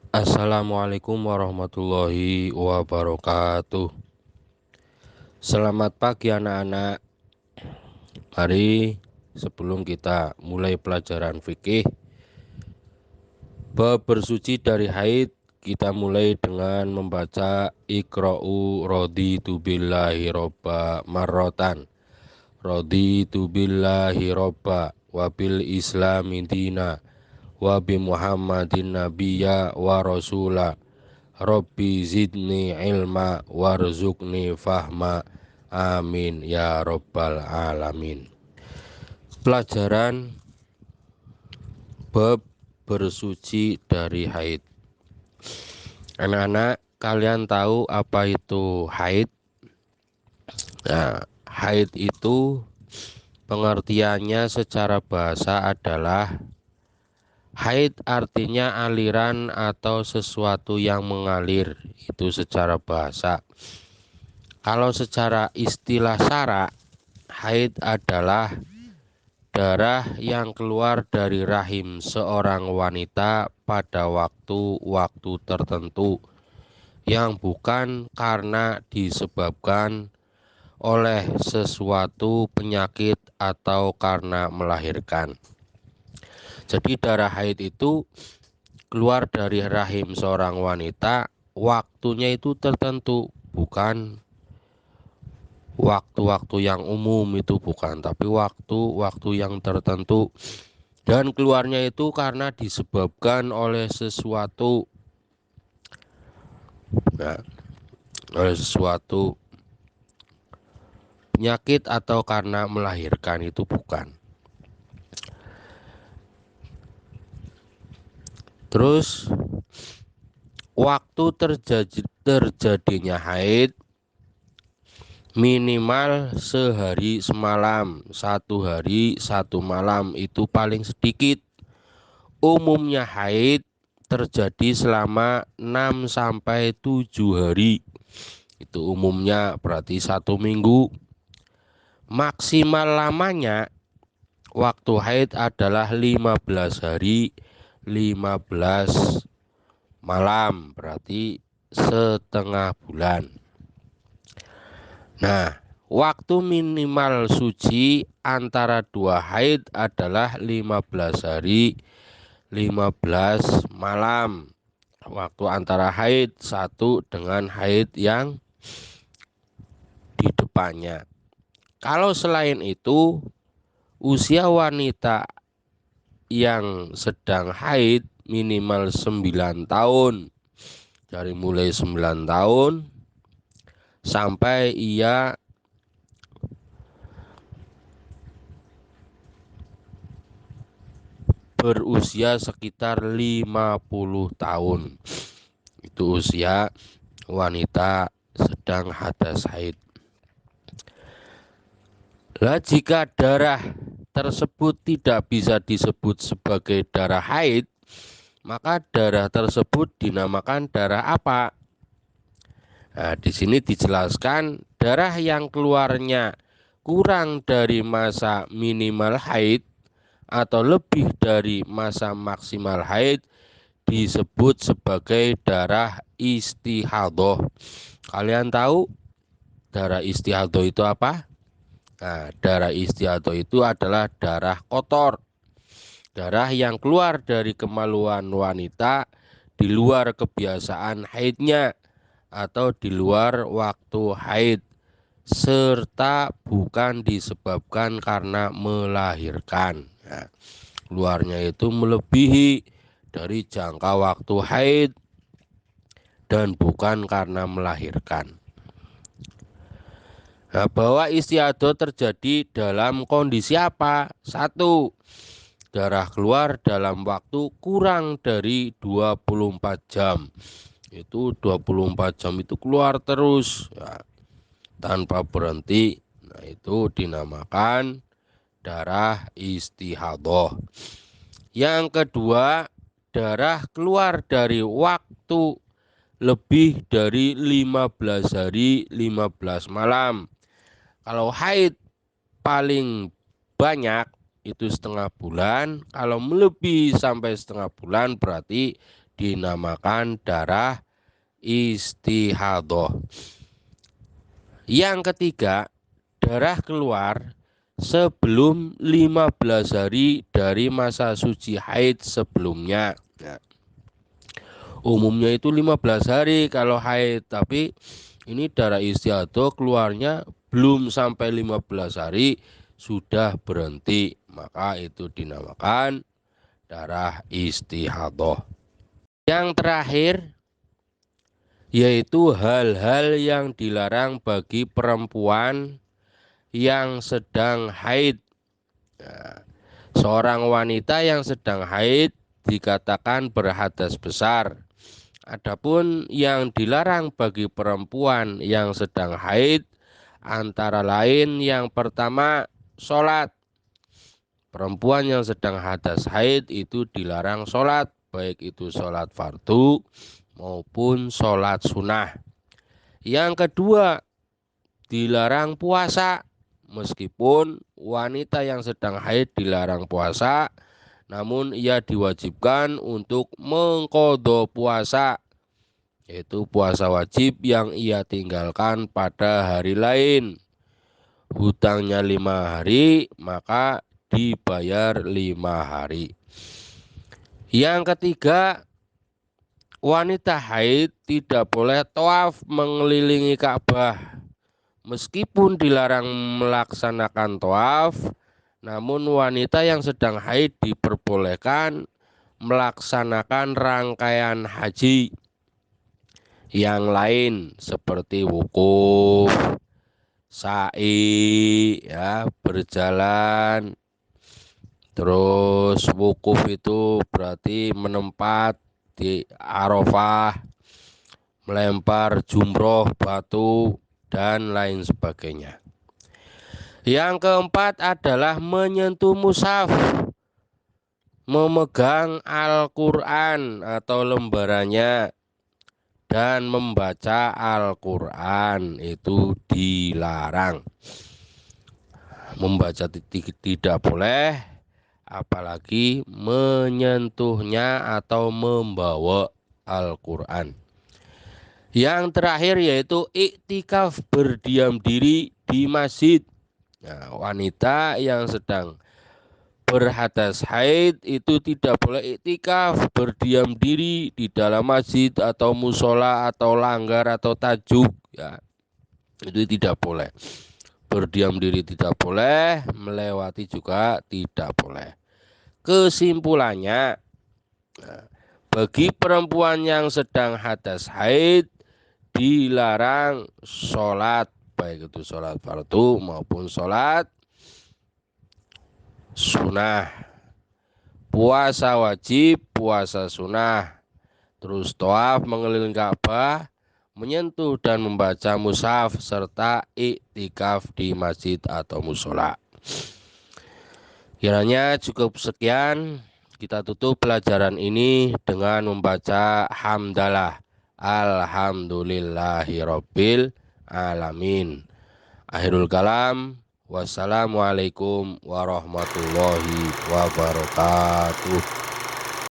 Assalamualaikum warahmatullahi wabarakatuh. Selamat pagi anak-anak. Mari sebelum kita mulai pelajaran fikih bab bersuci dari haid, kita mulai dengan membaca Iqra'u raditu billahi robba marrotan. Raditu billahi robba wabil islami dina wabi muhammadin nabiyya wa rasula. Robbi zidni ilma warzuqni fahma. Amin ya robbal alamin. Pelajaran bab bersuci dari haid. Anak-anak, kalian tahu apa itu haid? Nah, haid itu pengertiannya secara bahasa adalah haid artinya aliran atau sesuatu yang mengalir, itu secara bahasa. Kalau secara istilah syara, haid adalah darah yang keluar dari rahim seorang wanita pada waktu-waktu tertentu yang bukan karena disebabkan oleh sesuatu penyakit atau karena melahirkan. Jadi darah haid itu keluar dari rahim seorang wanita, waktunya itu tertentu, bukan waktu-waktu yang umum, itu bukan, tapi waktu-waktu yang tertentu, dan keluarnya itu karena disebabkan oleh sesuatu, nah, oleh sesuatu penyakit atau karena melahirkan, itu bukan. Terus waktu terjadinya haid minimal sehari semalam, 1 hari 1 malam itu paling sedikit. Umumnya haid terjadi selama 6 sampai 7 hari. Itu umumnya, berarti 1 minggu. Maksimal lamanya waktu haid adalah 15 hari 15 malam, berarti setengah bulan. Nah, waktu minimal suci antara 2 haid adalah 15 hari 15 malam. Waktu antara haid satu dengan haid yang di depannya. Kalau selain itu, usia wanita yang sedang haid minimal 9 tahun. Dari mulai 9 tahun sampai ia berusia sekitar 50 tahun. Itu usia wanita sedang hadas haid. Lah, jika darah tersebut tidak bisa disebut sebagai darah haid, maka darah tersebut dinamakan darah apa? Nah, di sini dijelaskan darah yang keluarnya kurang dari masa minimal haid atau lebih dari masa maksimal haid disebut sebagai darah istihadhah. Kalian tahu darah istihadhah itu apa? Nah, darah istihadhah itu adalah darah kotor. Darah yang keluar dari kemaluan wanita di luar kebiasaan haidnya atau di luar waktu haid, serta bukan disebabkan karena melahirkan. Nah, keluarnya itu melebihi dari jangka waktu haid dan bukan karena melahirkan. Nah, bahwa istiadah terjadi dalam kondisi apa? 1. Darah keluar dalam waktu kurang dari 24 jam. Itu 24 jam itu keluar terus ya, tanpa berhenti. Nah, itu dinamakan darah istihadhah. Yang kedua, darah keluar dari waktu lebih dari 15 hari 15 malam. Kalau haid paling banyak itu setengah bulan, kalau melebihi sampai setengah bulan berarti dinamakan darah istihadah. Yang ketiga, darah keluar sebelum 15 hari dari masa suci haid sebelumnya. Nah, umumnya itu 15 hari kalau haid, tapi ini darah istihadah keluarnya belum sampai 15 hari sudah berhenti, maka itu dinamakan darah istihadah. Yang terakhir yaitu hal-hal yang dilarang bagi perempuan yang sedang haid. Nah, seorang wanita yang sedang haid dikatakan berhadas besar. Adapun yang dilarang bagi perempuan yang sedang haid antara lain yang pertama sholat. Perempuan yang sedang hadas haid itu dilarang sholat, baik itu sholat fardu maupun sholat sunnah. Yang kedua, dilarang puasa. Meskipun wanita yang sedang haid dilarang puasa, namun ia diwajibkan untuk mengqadha puasa, yaitu puasa wajib yang ia tinggalkan pada hari lain. Hutangnya 5 hari, maka dibayar 5 hari. Yang ketiga, wanita haid tidak boleh tawaf mengelilingi Ka'bah. Meskipun dilarang melaksanakan tawaf, namun wanita yang sedang haid diperbolehkan melaksanakan rangkaian haji yang lain seperti wukuf, sa'i, ya, berjalan. Terus wukuf itu berarti menempat di Arafah, melempar jumroh batu, dan lain sebagainya. Yang keempat adalah menyentuh mushaf, memegang Al-Quran atau lembarannya, dan membaca Al-Quran itu dilarang. Membaca tidak boleh, apalagi menyentuhnya atau membawa Al-Quran. Yang terakhir yaitu iktikaf, berdiam diri di masjid. Nah, wanita yang sedang berhadas haid itu tidak boleh iktikaf, berdiam diri di dalam masjid atau musola atau langgar atau tajuk, ya, itu tidak boleh. Berdiam diri tidak boleh, melewati juga tidak boleh. Kesimpulannya, nah, bagi perempuan yang sedang hadas haid dilarang sholat, baik itu sholat fardu maupun sholat sunnah, puasa wajib, puasa sunnah, terus tawaf mengelilingi Ka'bah, menyentuh dan membaca mushaf, serta iktikaf di masjid atau musola. Kiranya cukup sekian, kita tutup pelajaran ini dengan membaca hamdalah. Alhamdulillahirabbil alamin. Akhirul kalam. Wassalamualaikum warahmatullahi wabarakatuh.